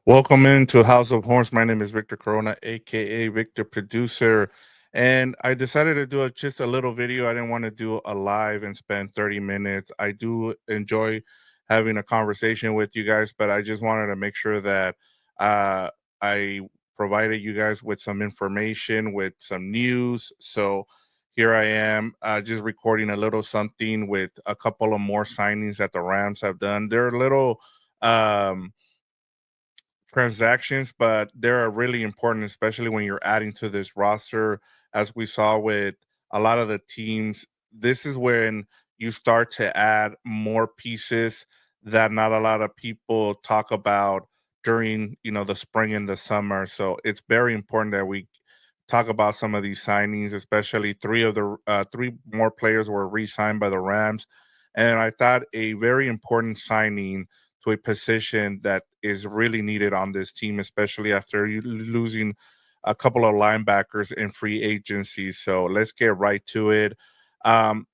Welcome into House of Horns. My name is Victor Corona, aka Victor Producer, and I decided to do just a little video. I didn't want to do a live and spend 30 minutes. I do enjoy having a conversation with you guys, but I just wanted to make sure that uh, I provided you guys with some information, with some news. So here I am, just recording a little something with a couple of more signings that the Rams have done. They're a little. Transactions, but they're really important, especially when you're adding to this roster. As we saw with a lot of the teams, this is when you start to add more pieces that not a lot of people talk about during the spring and the summer. So it's very important that we talk about some of these signings, especially three more players were re-signed by the Rams, and I thought a very important signing to a position that is really needed on this team, especially after you losing a couple of linebackers in free agency. So let's get right to it.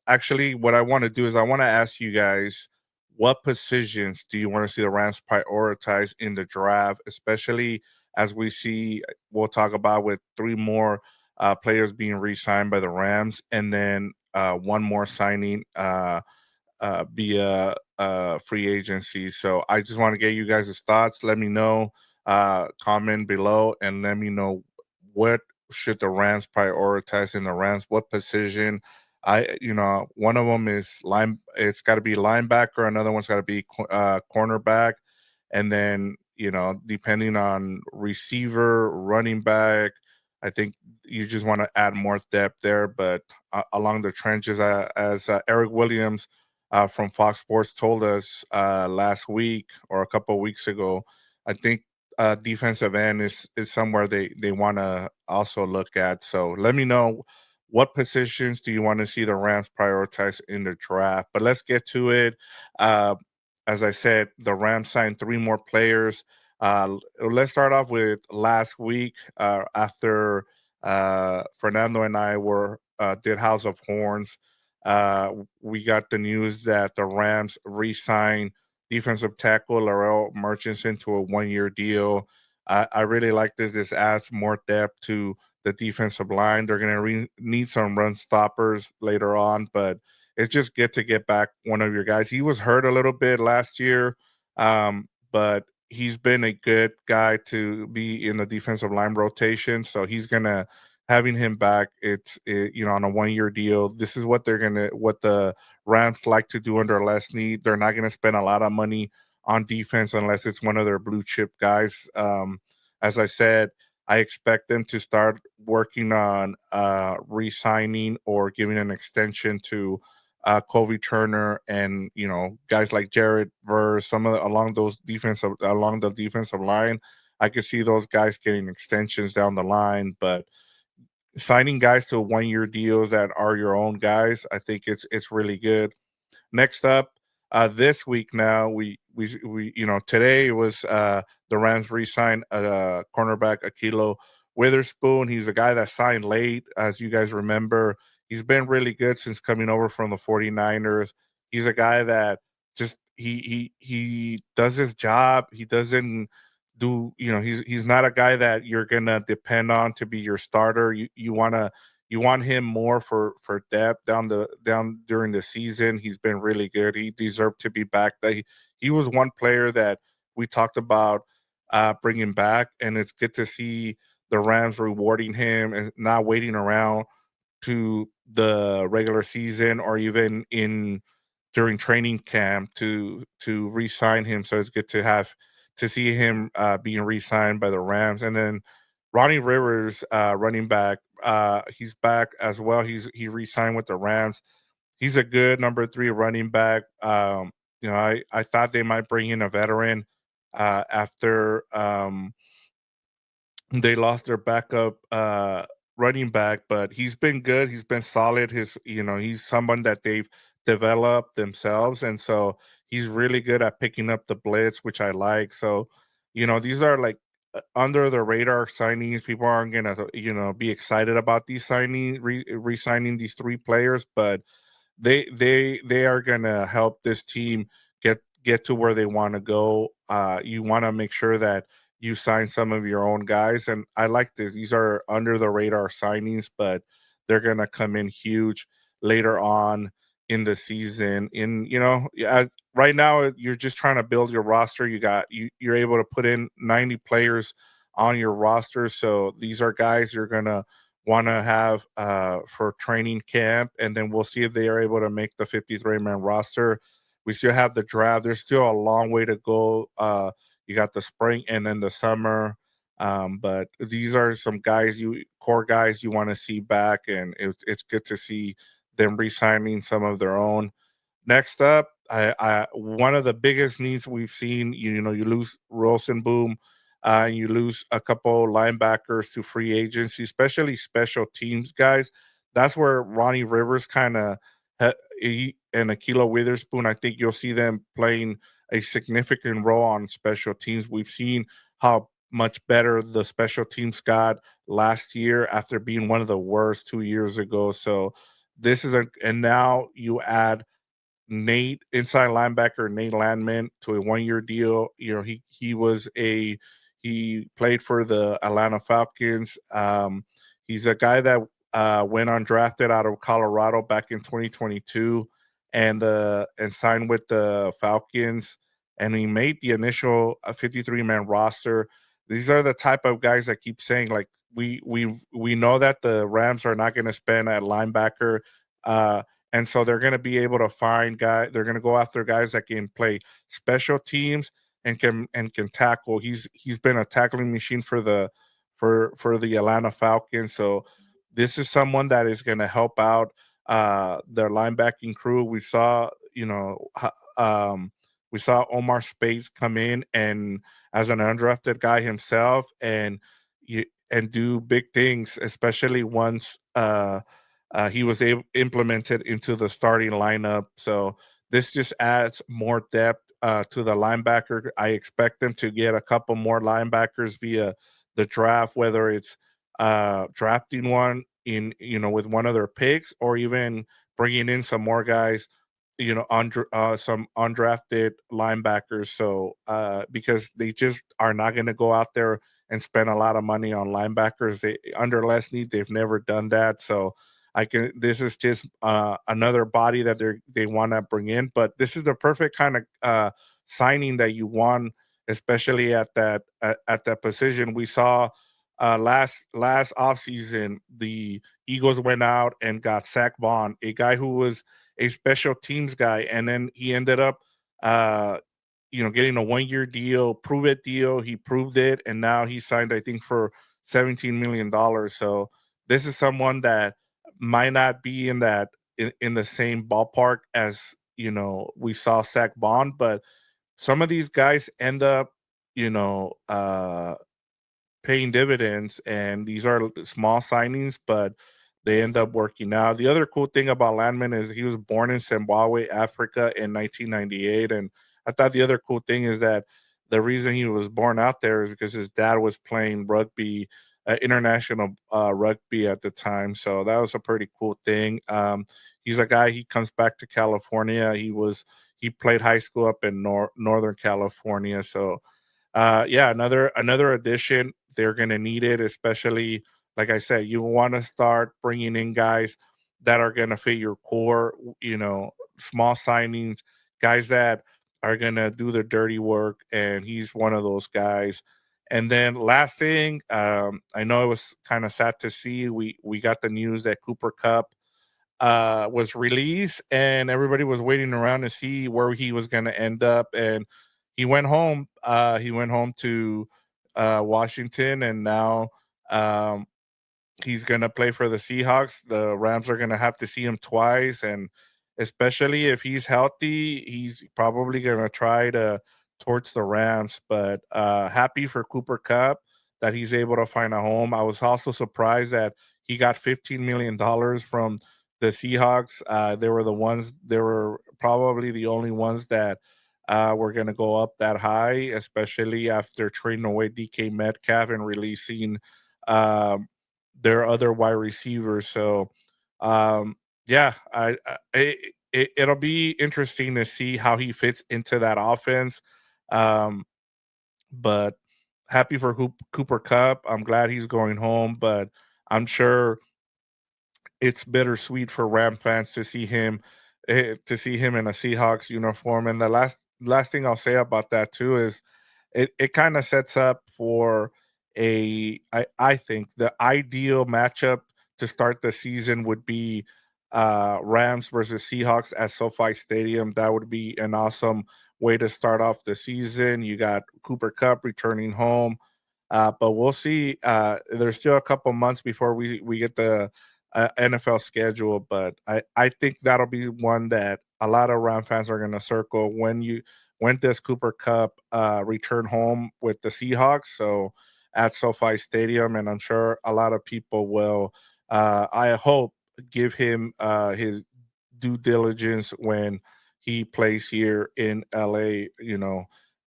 Actually, what I want to do is I want to ask you guys, what positions do you want to see the Rams prioritize in the draft, especially as we see, we'll talk about with three more players being re-signed by the Rams, and then one more signing via free agency. So I just want to get you guys' thoughts. Let me know, comment below, and let me know what should the Rams prioritize in the Rams. What position? One of them is line. It's got to be linebacker. Another one's got to be cornerback, and then depending on receiver, running back. I think you just want to add more depth there, but along the trenches, as Eric Williams from Fox Sports told us last week or a couple of weeks ago. I think defensive end is somewhere they want to also look at. So let me know, what positions do you want to see the Rams prioritize in the draft. But let's get to it. Uh, as I said, the Rams signed three more players. Let's start off with last week after Fernando and I were did House of Horns. Uh, we got the news that the Rams re-signed defensive tackle Laurel Murchison to a 1-year deal. I really like this. This adds more depth to the defensive line. They're going to need some run stoppers later on, but it's just good to get back one of your guys. He was hurt a little bit last year, but he's been a good guy to be in the defensive line rotation. So he's going to having him back, on a 1-year deal. This is what what the Rams like to do under Les Need. They're not gonna spend a lot of money on defense unless it's one of their blue chip guys. As I said, I expect them to start working on re-signing or giving an extension to Kobe Turner and guys like Jared Verse, some of along the defensive line. I could see those guys getting extensions down the line, but signing guys to 1-year deals that are your own guys, I think it's really good. Next up, this week now we today was the Rams re-signed cornerback Ahkello Witherspoon. He's a guy that signed late, as you guys remember. He's been really good since coming over from the 49ers. He's a guy that just he does his job. He doesn't do he's not a guy that you're gonna depend on to be your starter. You want him more for depth down during the season. He's been really good. He deserved to be back. He was one player that we talked about bringing back, and it's good to see the Rams rewarding him and not waiting around to the regular season or even in during training camp to re-sign him. So it's good to see him being re-signed by the Rams. And then Ronnie Rivers, running back, he's back as well. He re-signed with the Rams. He's a good number three running back. I thought they might bring in a veteran after they lost their backup running back, but he's been good. He's been solid. He's someone that they've developed themselves, and so he's really good at picking up the blitz, which I like. So, these are like under the radar signings. People aren't gonna, be excited about these re-signing these three players, but they are gonna help this team get to where they want to go. You want to make sure that you sign some of your own guys. And I like this. These are under the radar signings, but they're gonna come in huge later on in the season. Yeah, right now you're just trying to build your roster. You're able to put in 90 players on your roster. So these are guys you're gonna want to have for training camp, and then we'll see if they are able to make the 53-man roster. We still have the draft. There's still a long way to go. You got the spring and then the summer. But these are some guys, you core guys you want to see back, and it's good to see them re-signing some of their own. Next up, I one of the biggest needs we've seen. You lose Rosenboom, and you lose a couple linebackers to free agency, especially special teams guys. That's where Ronnie Rivers kind of and Ahkello Witherspoon. I think you'll see them playing a significant role on special teams. We've seen how much better the special teams got last year after being one of the worst 2 years ago. So and now you add inside linebacker Nate Landman to a 1 year deal. He played for the Atlanta Falcons. He's a guy that went undrafted out of Colorado back in 2022 and signed with the Falcons, and he made the initial 53-man roster. These are the type of guys that keep saying, like, we know that the Rams are not going to spend at linebacker. And so they're going to be able to find guys. They're going to go after guys that can play special teams and can tackle. He's been a tackling machine for the Atlanta Falcons. So this is someone that is going to help out their linebacking crew. We saw Omar Spades come in and as an undrafted guy himself and do big things, especially once he was implemented into the starting lineup. So this just adds more depth to the linebacker. I expect them to get a couple more linebackers via the draft, whether it's drafting one with one of their picks, or even bringing in some more guys, some undrafted linebackers. So because they just are not going to go out there and spend a lot of money on linebackers. They under less need. They've never done that. So this is just another body that they want to bring in. But this is the perfect kind of signing that you want, especially at that position. We saw last offseason the Eagles went out and got Zach Bond, a guy who was a special teams guy, and then he ended up uh getting a 1 year deal, prove it deal. He proved it, and now he signed, I think, for $17 million. So this is someone that might not be in the same ballpark as we saw Zach Bond, but some of these guys end up you know paying dividends, and these are small signings, but they end up working out. The other cool thing about Landman is he was born in Zimbabwe, Africa in 1998, and I thought the other cool thing is that the reason he was born out there is because his dad was playing rugby, international rugby at the time. So that was a pretty cool thing. He's a guy. He comes back to California. He played high school up in Northern California. So yeah, another addition. They're going to need it, especially like I said. You want to start bringing in guys that are going to fit your core. Small signings, guys that are going to do the dirty work, and he's one of those guys. And then last thing, I know it was kind of sad to see. We got the news that Cooper Cup was released, and everybody was waiting around to see where he was going to end up. And he went home. He went home to Washington, and now um, he's going to play for the Seahawks. The Rams are going to have to see him twice, and especially if he's healthy, he's probably going to try to torch the Rams. But happy for Cooper Cup that he's able to find a home. I was also surprised that he got $15 million from the Seahawks. They were probably the only ones that were going to go up that high, especially after trading away DK Metcalf and releasing um, their other wide receivers. So, yeah, it'll be interesting to see how he fits into that offense. Um, but happy for Cooper Cup. I'm glad he's going home, but I'm sure it's bittersweet for Ram fans to see him in a Seahawks uniform. And the last thing I'll say about that too is it kind of sets up for I think the ideal matchup to start the season would be Rams versus Seahawks at SoFi Stadium. That would be an awesome way to start off the season. You got Cooper Cup returning home. But we'll see. There's still a couple months before we get the NFL schedule, but I think that'll be one that a lot of Ram fans are going to circle when does Cooper Cup return home with the Seahawks? So at SoFi Stadium, and I'm sure a lot of people will. I hope give him his due diligence when he plays here in LA.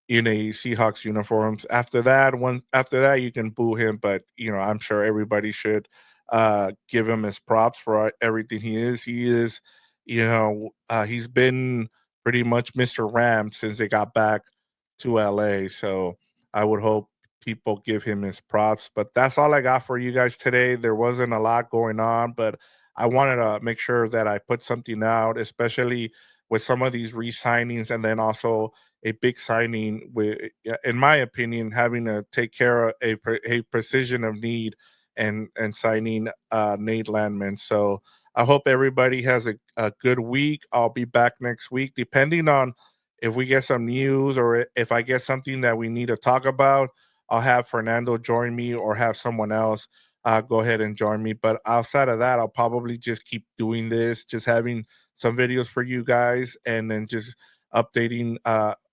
In a Seahawks uniforms. After that, you can boo him, but I'm sure everybody should give him his props for everything he is. He's been pretty much Mr. Ram since they got back to LA. So I would hope people give him his props. But that's all I got for you guys today. There wasn't a lot going on, but I wanted to make sure that I put something out, especially with some of these re-signings, and then also a big signing with, in my opinion, having to take care of a precision of need and signing Nate Landman. So I hope everybody has a good week. I'll be back next week, depending on if we get some news or if I get something that we need to talk about. I'll have Fernando join me or have someone else go ahead and join me. But outside of that, I'll probably just keep doing this, just having some videos for you guys, and then just updating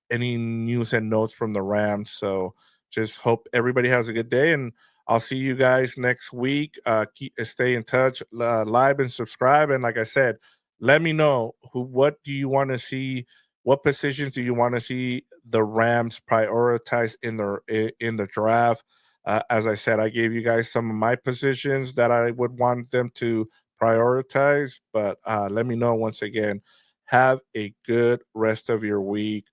any news and notes from the Rams. So just hope everybody has a good day, and I'll see you guys next week. Stay in touch, like and subscribe, and like I said, let me know what do you want to see, what positions do you want to see the Rams prioritize in the draft. As I said, I gave you guys some of my positions that I would want them to prioritize, but let me know once again. Have a good rest of your week.